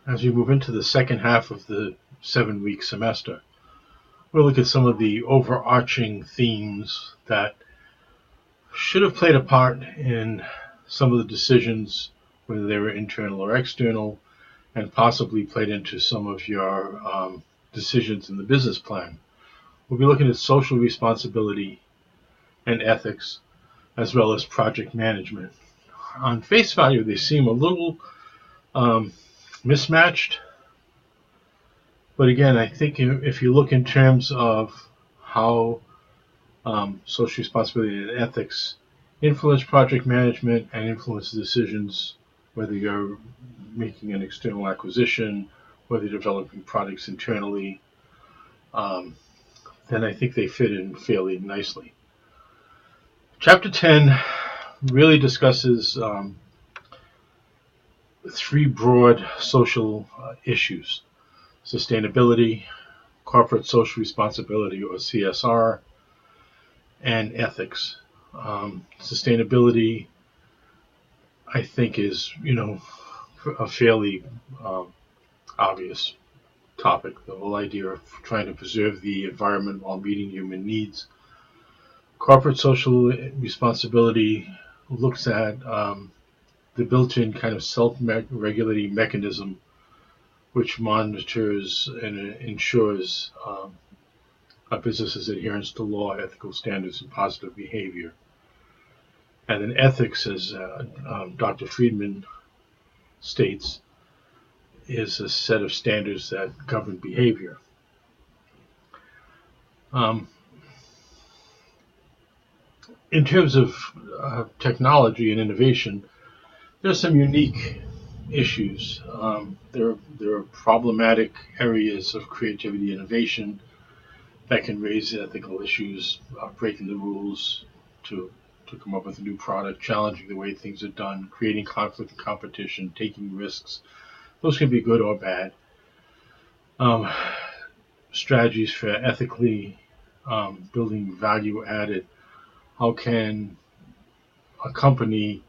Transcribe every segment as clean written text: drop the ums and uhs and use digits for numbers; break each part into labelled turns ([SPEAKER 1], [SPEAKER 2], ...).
[SPEAKER 1] as we move into the second half of the 7-week semester, we'll look at some of the overarching themes that should have played a part in some of the decisions, whether they were internal or external, and possibly played into some of your decisions in the business plan. We'll be looking at social responsibility and ethics, as well as project management. On face value, they seem a little mismatched. But again, I think if you look in terms of how social responsibility and ethics influence project management and influence decisions, whether you're making an external acquisition, whether you're developing products internally, then I think they fit in fairly nicely. Chapter 10 really discusses three broad social issues: sustainability, corporate social responsibility, or CSR, and ethics. Sustainability, I think, is a fairly obvious topic. The whole idea of trying to preserve the environment while meeting human needs. Corporate social responsibility looks at the built-in kind of self-regulating mechanism which monitors and ensures a business's adherence to law, ethical standards, and positive behavior. And then ethics, as Dr. Friedman states, is a set of standards that govern behavior. In terms of technology and innovation, there's some unique issues. There are problematic areas of creativity and innovation that can raise ethical issues, breaking the rules to come up with a new product, challenging the way things are done, creating conflict and competition, taking risks. Those can be good or bad. Strategies for ethically building value added. How can a company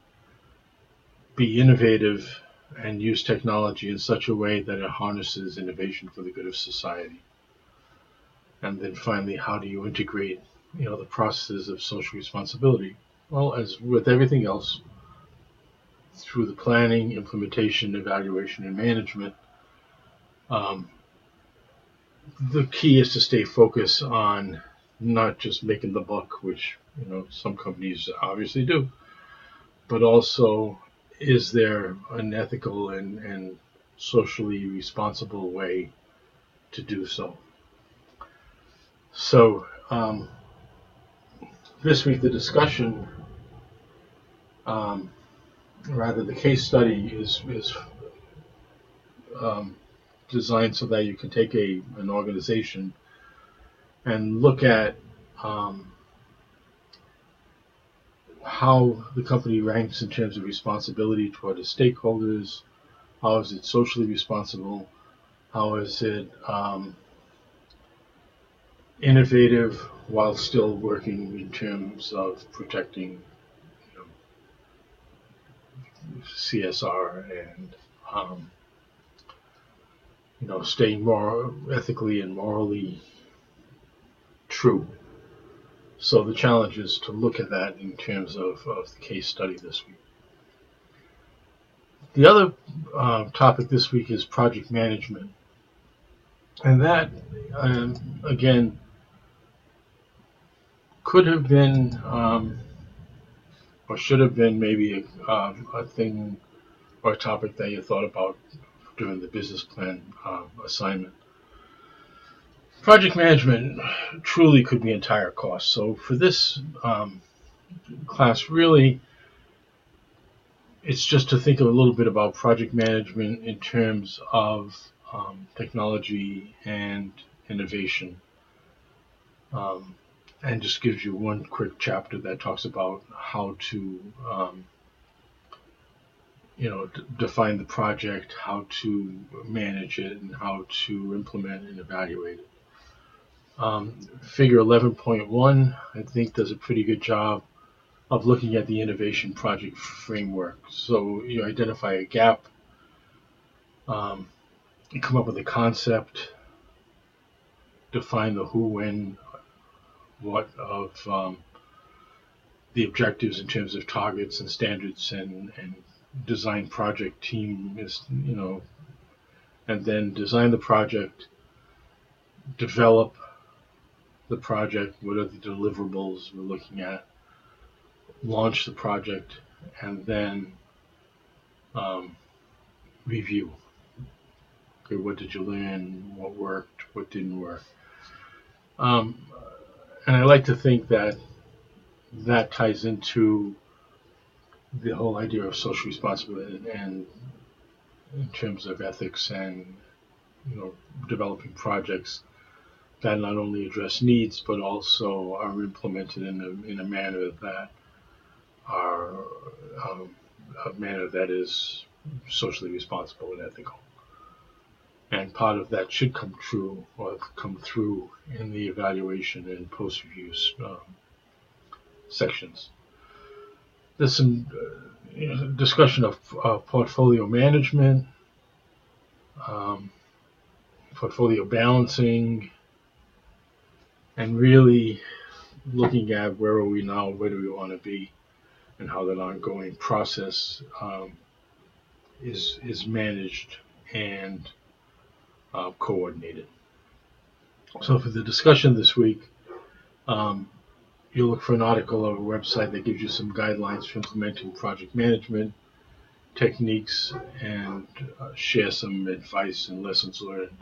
[SPEAKER 1] be innovative and use technology in such a way that it harnesses innovation for the good of society? And then finally, how do you integrate the processes of social responsibility? Well, as with everything else, through the planning, implementation, evaluation, and management, the key is to stay focused on not just making the buck, which some companies obviously do, but also, is there an ethical and socially responsible way to do so? So this week the discussion, the case study is designed so that you can take an organization and look at how the company ranks in terms of responsibility toward its stakeholders. How is it socially responsible? How is it innovative while still working in terms of protecting CSR and staying more ethically and morally true? So the challenge is to look at that in terms of the case study this week. The other topic this week is project management. And that, again, could have been or should have been maybe a thing or a topic that you thought about during the business plan assignment. Project management truly could be entire cost. So for this class, really, it's just to think a little bit about project management in terms of technology and innovation. And just gives you one quick chapter that talks about how to define the project, how to manage it, and how to implement and evaluate it. Figure 11.1, I think, does a pretty good job of looking at the innovation project framework. So you identify a gap, You come up with a concept, define the who, when, what of the objectives in terms of targets and standards, and design project team is, and then design the project, develop the project, what are the deliverables we're looking at, launch the project, and then um, review. Okay, what did you learn? What worked? What didn't work? Um, and I like to think that that ties into the whole idea of social responsibility, and in terms of ethics, and developing projects that not only address needs but also are implemented in a manner that are a manner that is socially responsible and ethical. And part of that should come true or come through in the evaluation and post-review sections. There's some discussion of portfolio management, um, portfolio balancing, and really looking at where are we now, where do we want to be, and how that ongoing process is managed and coordinated. So for the discussion this week, you'll look for an article or a website that gives you some guidelines for implementing project management techniques, and share some advice and lessons learned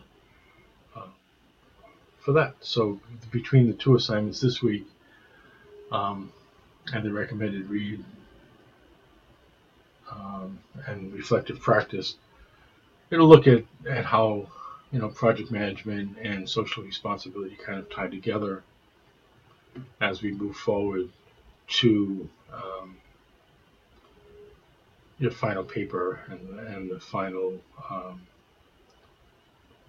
[SPEAKER 1] uh, for that. So between the two assignments this week, and the recommended read and reflective practice, it'll look at how project management and social responsibility kind of tie together as we move forward to your final paper and the final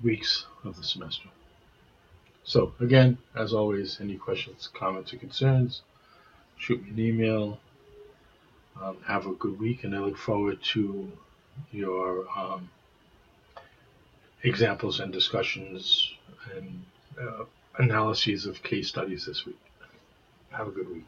[SPEAKER 1] weeks of the semester. So again, as always, any questions, comments, or concerns, shoot me an email. Have a good week, and I look forward to your examples and discussions and analyses of case studies this week. Have a good week.